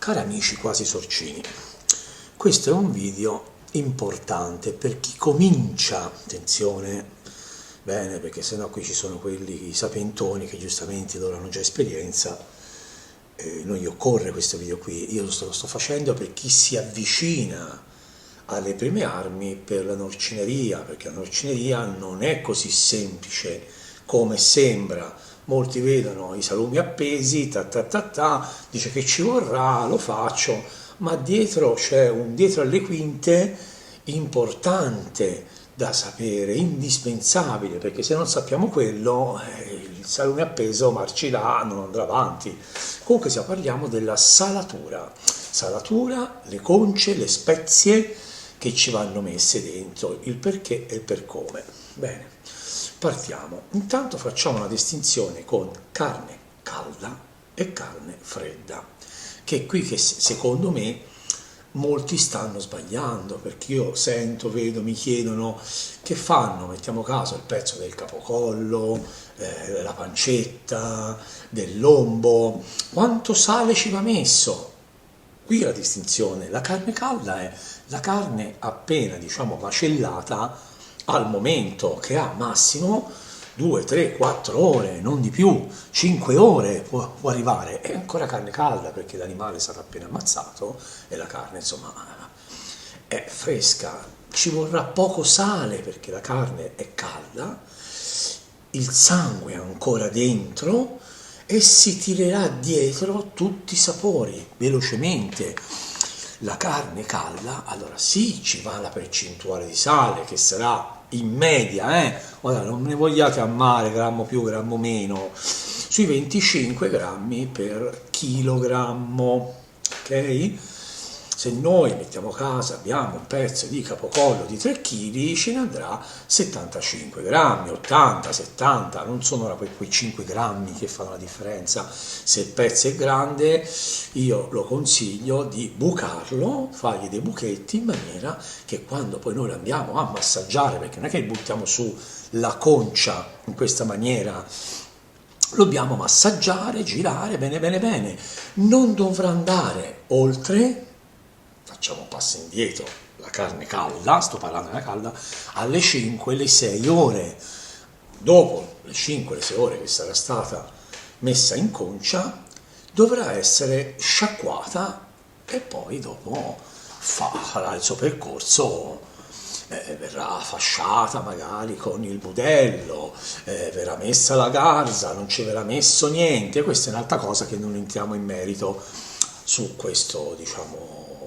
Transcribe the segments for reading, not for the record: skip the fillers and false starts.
Cari amici quasi sorcini, questo è un video importante per chi comincia, attenzione, bene, perché sennò qui ci sono quelli, i sapentoni, che giustamente loro hanno già esperienza, non gli occorre questo video qui, io lo sto facendo per chi si avvicina alle prime armi per la norcineria, perché la norcineria non è così semplice come sembra. Molti vedono i salumi appesi, dice che ci vorrà, lo faccio, ma dietro c'è dietro alle quinte importante da sapere, indispensabile, perché se non sappiamo quello, il salume appeso marcirà, non andrà avanti. Comunque parliamo della salatura, le conce, le spezie che ci vanno messe dentro, il perché e il per come. Bene. Partiamo. Intanto facciamo una distinzione con carne calda e carne fredda, che è qui che secondo me molti stanno sbagliando, perché io sento, vedo, mi chiedono che fanno, mettiamo caso, il pezzo del capocollo, la pancetta, del lombo, quanto sale ci va messo? Qui la distinzione, la carne calda è la carne appena, macellata al momento, che ha massimo 2, 3, 4 ore, non di più, 5 ore può arrivare, è ancora carne calda perché l'animale è stato appena ammazzato e la carne è fresca, ci vorrà poco sale perché la carne è calda, il sangue è ancora dentro e si tirerà dietro tutti i sapori velocemente. La carne calda, allora sì, ci va la percentuale di sale che sarà in media, ora non ne vogliate amare grammo più, grammo meno, sui 25 grammi per chilogrammo, ok? Se noi mettiamo a casa, abbiamo un pezzo di capocollo di 3 kg, ce ne andrà 75 grammi, 80, 70, non sono ora quei 5 grammi che fanno la differenza. Se il pezzo è grande, io lo consiglio di bucarlo, fargli dei buchetti in maniera che quando poi noi lo andiamo a massaggiare, perché non è che buttiamo su la concia in questa maniera, lo dobbiamo massaggiare, girare bene, non dovrà andare oltre, facciamo un passo indietro, la carne calda, sto parlando della calda, alle 5, le 6 ore. Dopo le 5, le 6 ore che sarà stata messa in concia, dovrà essere sciacquata e poi dopo farà il suo percorso, verrà fasciata magari con il budello, verrà messa la garza, non ci verrà messo niente. Questa è un'altra cosa che non entriamo in merito su questo,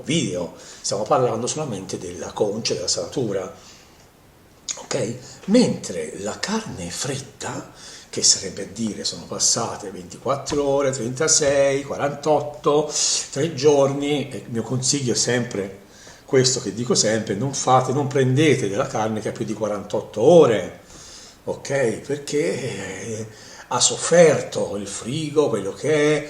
video, stiamo parlando solamente della concia, della salatura, ok? Mentre la carne fredda, che sarebbe a dire sono passate 24 ore, 36, 48, 3 giorni, e il mio consiglio è sempre questo che dico sempre, non prendete della carne che ha più di 48 ore, ok? Perché ha sofferto il frigo, quello che è,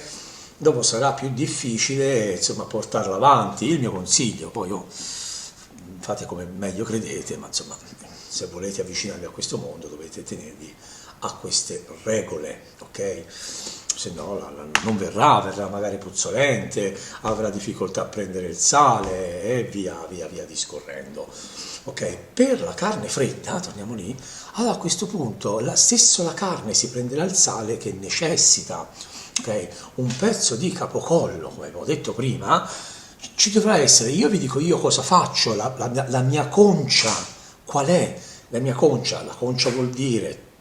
dopo sarà più difficile portarla avanti. Il mio consiglio, poi fate come meglio credete, ma se volete avvicinarvi a questo mondo dovete tenervi a queste regole, ok? Se no non verrà magari puzzolente, avrà difficoltà a prendere il sale e via discorrendo. Ok, per la carne fredda, torniamo lì, allora a questo punto la carne si prenderà il sale che necessita. Okay? Un pezzo di capocollo, come avevo detto prima, ci dovrà essere, io vi dico io cosa faccio, la mia concia, qual è la mia concia? La concia vuol dire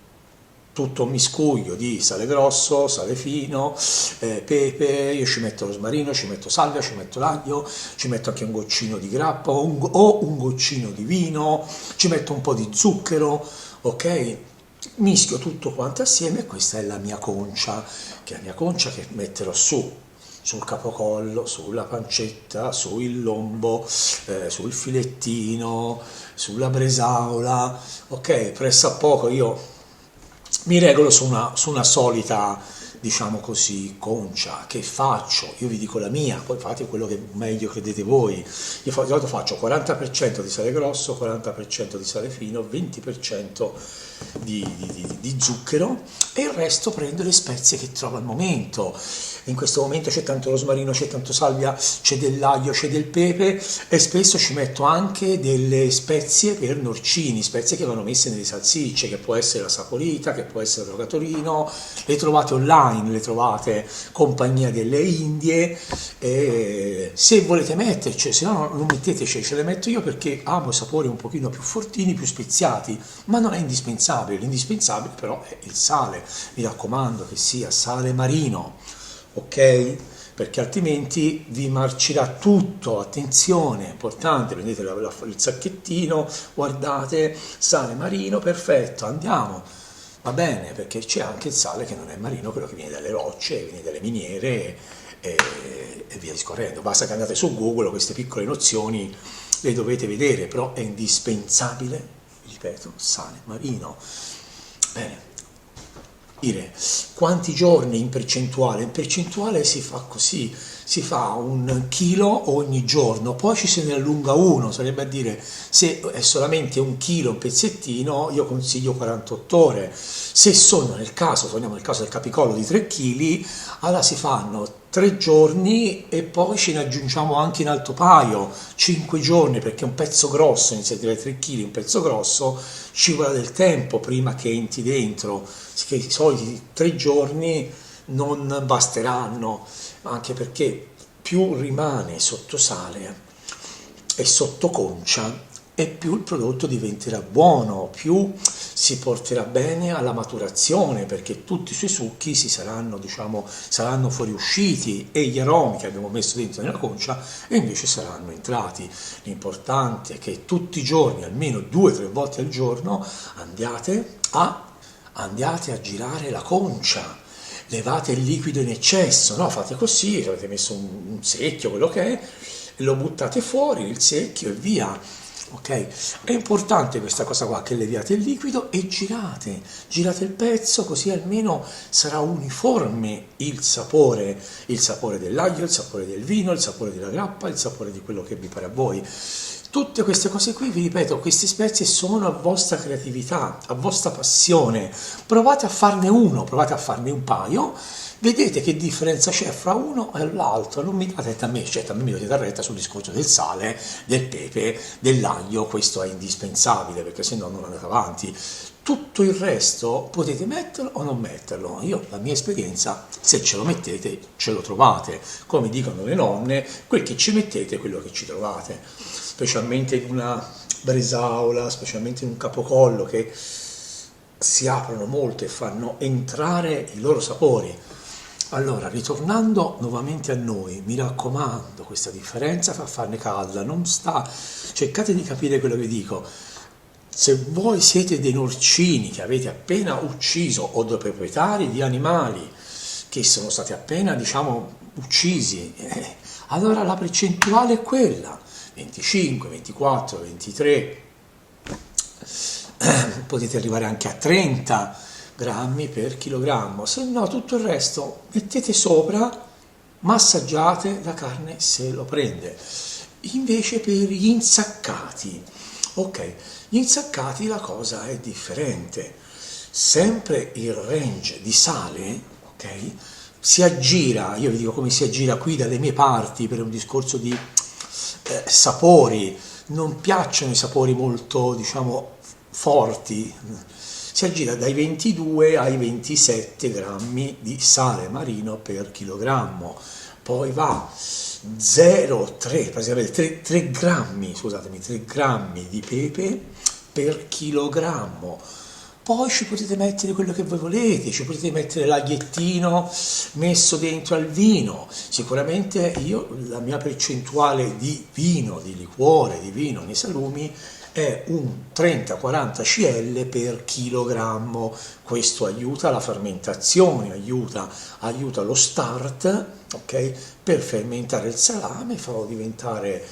tutto un miscuglio di sale grosso, sale fino, pepe, io ci metto rosmarino, ci metto salvia, ci metto l'aglio, ci metto anche un goccino di grappa o un goccino di vino, ci metto un po' di zucchero, ok? Mischio tutto quanto assieme e questa è la mia concia, che metterò sul capocollo, sulla pancetta, sul lombo, sul filettino, sulla bresaola, ok? Pressa a poco io mi regolo su una solita diciamo così, concia. Che faccio? Io vi dico la mia, poi fate quello che meglio credete voi. Io di solito faccio 40% di sale grosso, 40% di sale fino, 20% di zucchero e il resto prendo le spezie che trovo al momento. In questo momento c'è tanto rosmarino, c'è tanto salvia, c'è dell'aglio, c'è del pepe e spesso ci metto anche delle spezie per norcini, spezie che vanno messe nelle salsicce, che può essere la saporita, che può essere il rogatorino, le trovate online, le trovate Compagnia delle Indie, e se volete metterci, se no non metteteci, ce le metto io perché amo i sapori un pochino più fortini, più speziati, ma non è indispensabile, l'indispensabile però è il sale, mi raccomando che sia sale marino, ok? Perché altrimenti vi marcirà tutto. Attenzione, importante, prendete il sacchettino, guardate, sale marino, perfetto, andiamo, va bene, perché c'è anche il sale che non è marino, quello che viene dalle rocce, viene dalle miniere e via discorrendo. Basta che andate su Google, queste piccole nozioni le dovete vedere, però è indispensabile, ripeto, sale marino. Bene. Dire quanti giorni in percentuale? In percentuale si fa così, si fa 1 chilo ogni giorno, poi ci se ne allunga uno, sarebbe a dire se è solamente 1 chilo un pezzettino io consiglio 48 ore, se sono nel caso, torniamo nel caso del capicollo di 3 kg, allora si fanno 3 giorni e poi ce ne aggiungiamo anche un altro paio, 5 giorni, perché un pezzo grosso, inizia a dire 3 kg, un pezzo grosso, ci vuole del tempo prima che entri dentro, che i soliti 3 giorni non basteranno, anche perché più rimane sotto sale e sotto concia e più il prodotto diventerà buono, più si porterà bene alla maturazione, perché tutti i suoi succhi saranno fuoriusciti e gli aromi che abbiamo messo dentro nella concia e invece saranno entrati. L'importante è che tutti i giorni, almeno 2 o 3 volte al giorno, andiate a girare la concia, levate il liquido in eccesso, no? Fate così, avete messo un secchio, quello che è, lo buttate fuori, il secchio e via. Ok? È importante questa cosa qua, che leviate il liquido e girate il pezzo, così almeno sarà uniforme il sapore dell'aglio, il sapore del vino, il sapore della grappa, il sapore di quello che vi pare a voi. Tutte queste cose qui, vi ripeto, queste spezie sono a vostra creatività, a vostra passione. Provate a farne uno, provate a farne un paio, vedete che differenza c'è fra uno e l'altro. Non mi date retta a me, certo a me mi date retta sul discorso del sale, del pepe, dell'aglio, questo è indispensabile perché se no non andate avanti. Tutto il resto potete metterlo o non metterlo. Io, la mia esperienza, se ce lo mettete, ce lo trovate. Come dicono le nonne, quel che ci mettete è quello che ci trovate. Specialmente in una bresaola, specialmente in un capocollo che si aprono molto e fanno entrare i loro sapori. Allora, ritornando nuovamente a noi, mi raccomando, questa differenza fa farne calda, cercate di capire quello che dico. Se voi siete dei norcini che avete appena ucciso o dei proprietari di animali che sono stati appena, uccisi, allora la percentuale è quella, 25, 24, 23, potete arrivare anche a 30 grammi per chilogrammo, se no tutto il resto mettete sopra, massaggiate, la carne se lo prende. Invece per gli insaccati, ok, gli insaccati la cosa è differente, sempre il range di sale, ok, si aggira, io vi dico come si aggira qui dalle mie parti per un discorso di sapori, non piacciono i sapori molto, forti, si aggira dai 22 ai 27 grammi di sale marino per chilogrammo, poi va 0,3, praticamente 3 grammi, scusatemi, 3 grammi di pepe per chilogrammo. Poi ci potete mettere quello che voi volete, ci potete mettere l'agliettino messo dentro al vino. Sicuramente la mia percentuale di vino, di liquore, di vino nei salumi è un 30-40 cl per chilogrammo. Questo aiuta la fermentazione, aiuta lo start, ok, per fermentare il salame, farlo diventare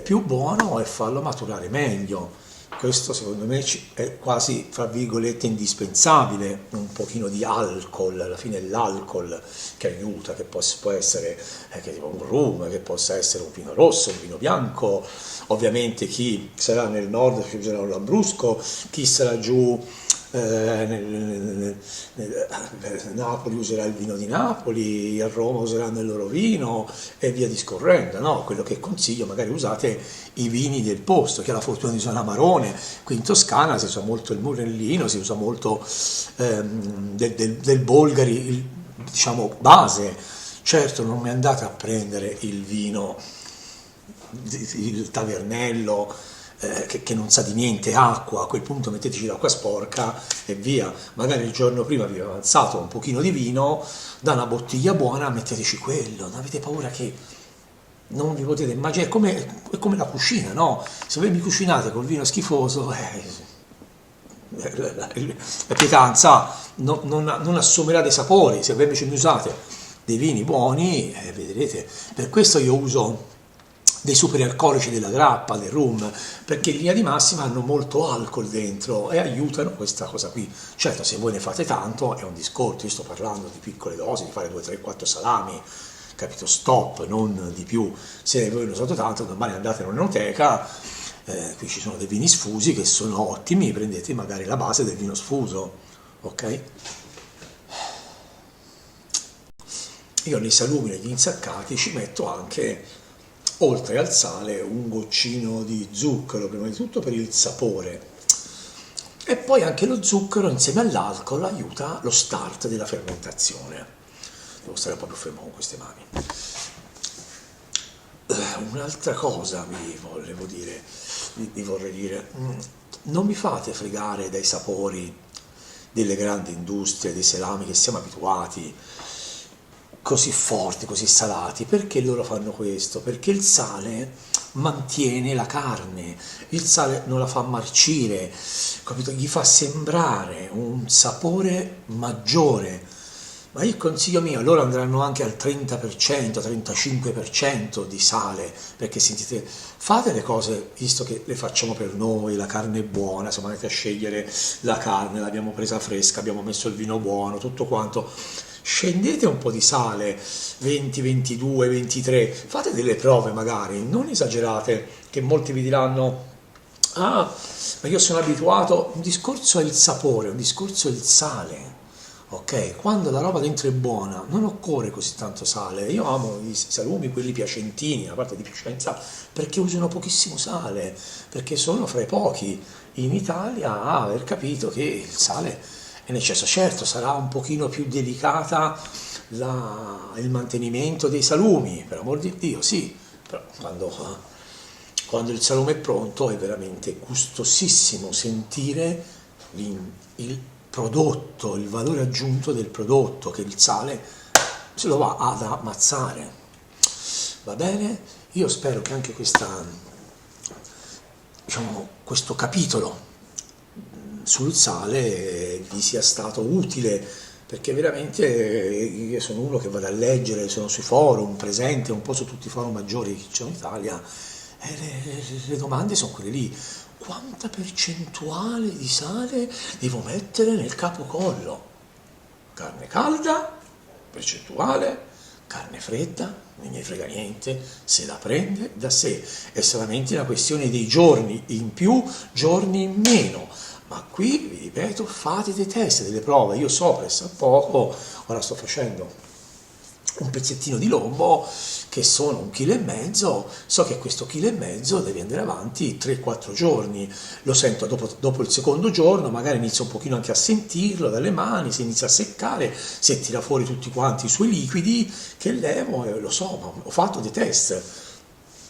più buono e farlo maturare meglio. questo secondo me è quasi, fra virgolette, indispensabile, un pochino di alcol, alla fine è l'alcol che aiuta, che può essere un rum, che possa essere un vino rosso, un vino bianco, ovviamente chi sarà nel nord userà un lambrusco, chi sarà giù Napoli userà il vino di Napoli, a Roma useranno il loro vino e via discorrendo, no? Quello che consiglio, magari usate i vini del posto, chi ha la fortuna di usare l'Amarone, qui in Toscana si usa molto il Murellino, si usa molto del Bolgari, diciamo base. Certo non mi andate a prendere il vino, il tavernello, che non sa di niente, acqua, a quel punto metteteci l'acqua sporca e via. Magari il giorno prima vi aveva alzato un pochino di vino, da una bottiglia buona metteteci quello, non avete paura che non vi potete immaginare, è come la cucina, no? Se voi mi cucinate col vino schifoso, la pietanza non assumerà dei sapori. Se voi invece mi usate dei vini buoni, vedrete. Per questo io uso dei superalcolici della grappa, del rum, perché in linea di massima hanno molto alcol dentro e aiutano questa cosa qui. Certo, se voi ne fate tanto è un discorso, io sto parlando di piccole dosi, di fare 2, 3, 4 salami, capito? Stop, non di più. Se voi ne usate tanto, domani andate in un'enoteca, qui ci sono dei vini sfusi che sono ottimi, prendete magari la base del vino sfuso, ok? Io nei salumi, negli insaccati ci metto anche, oltre al sale, un goccino di zucchero, prima di tutto per il sapore. E poi anche lo zucchero insieme all'alcol aiuta lo start della fermentazione. Devo stare un po' più fermo con queste mani. Un'altra cosa vi vorrei dire, non vi fate fregare dai sapori delle grandi industrie, dei salami che siamo abituati, così forti, così salati. Perché loro fanno questo? Perché il sale mantiene la carne, il sale non la fa marcire, capito? Gli fa sembrare un sapore maggiore. Ma il consiglio mio, loro andranno anche al 30%, 35% di sale, perché sentite, fate le cose, visto che le facciamo per noi, la carne è buona, siamo andati a scegliere la carne, l'abbiamo presa fresca, abbiamo messo il vino buono, tutto quanto, scendete un po' di sale, 20, 22, 23, fate delle prove magari, non esagerate, che molti vi diranno, ah, ma io sono abituato, un discorso è il sapore, un discorso è il sale. Ok, quando la roba dentro è buona non occorre così tanto sale. Io amo i salumi, quelli piacentini, la parte di Piacenza, perché usano pochissimo sale, perché sono fra i pochi in Italia a aver capito che il sale è in eccesso. Certo, sarà un pochino più delicata il mantenimento dei salumi, per amor di Dio, sì, però quando il salume è pronto è veramente gustosissimo sentire il prodotto, il valore aggiunto del prodotto, che il sale se lo va ad ammazzare. Va bene? Io spero che anche questo capitolo sul sale vi sia stato utile, perché veramente io sono uno che vado a leggere, sono sui forum, presente un po' su tutti i forum maggiori che ci sono in Italia, e le domande sono quelle lì. Quanta percentuale di sale devo mettere nel capocollo? Carne calda, percentuale, carne fredda, non ne frega niente, se la prende da sé. È solamente una questione di giorni in più, giorni in meno. Ma qui, vi ripeto, fate dei test, delle prove. Io so pressappoco, ora sto facendo un pezzettino di lombo che sono 1,5 kg, so che questo 1,5 kg deve andare avanti 3-4 giorni, lo sento dopo il secondo giorno, magari inizio un pochino anche a sentirlo dalle mani, si inizia a seccare, se tira fuori tutti quanti i suoi liquidi che levo, lo so, ma ho fatto dei test.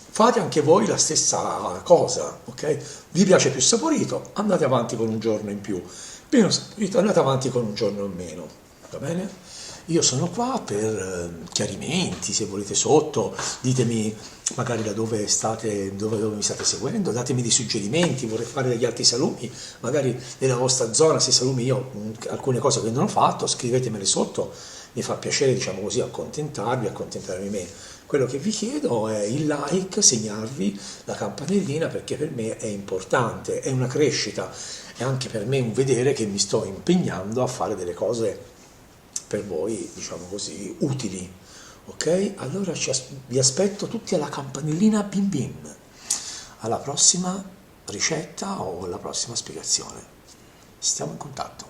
Fate anche voi la stessa cosa, ok? Vi piace più saporito, andate avanti con un giorno in più, meno saporito, andate avanti con un giorno in meno, va bene? Io sono qua per chiarimenti, se volete sotto, ditemi magari da dove mi state seguendo, datemi dei suggerimenti, vorrei fare degli altri salumi, magari nella vostra zona, se salumi io alcune cose che non ho fatto, scrivetemele sotto, mi fa piacere, diciamo così, accontentarvi me. Quello che vi chiedo è il like, segnarvi la campanellina perché per me è importante, è una crescita, è anche per me un vedere che mi sto impegnando a fare delle cose per voi, diciamo così, utili. Ok? Allora vi aspetto tutti alla campanellina bim bim. Alla prossima ricetta o alla prossima spiegazione. Stiamo in contatto.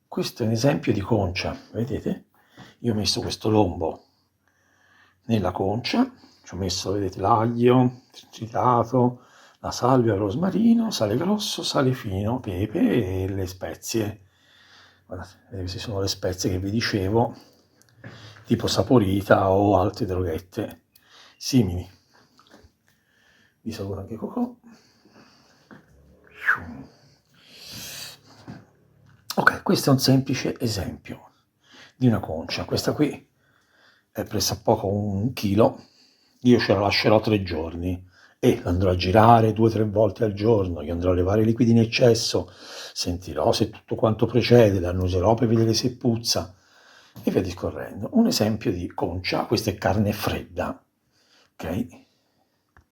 Questo è un esempio di concia, vedete? Io ho messo questo lombo nella concia, ci ho messo, vedete, l'aglio tritato, la salvia, il rosmarino, sale grosso, sale fino, pepe e le spezie. Guardate, queste sono le spezie che vi dicevo, tipo saporita o altre droghette simili. Vi saluto anche Cocò. Ok, questo è un semplice esempio di una concia. Questa qui è pressappoco 1 chilo. Io ce la lascerò 3 giorni e andrò a girare 2-3 volte al giorno, gli andrò a levare i liquidi in eccesso, sentirò se tutto quanto precede, la annuserò per vedere se puzza e via discorrendo. Un esempio di concia, questa è carne fredda, ok?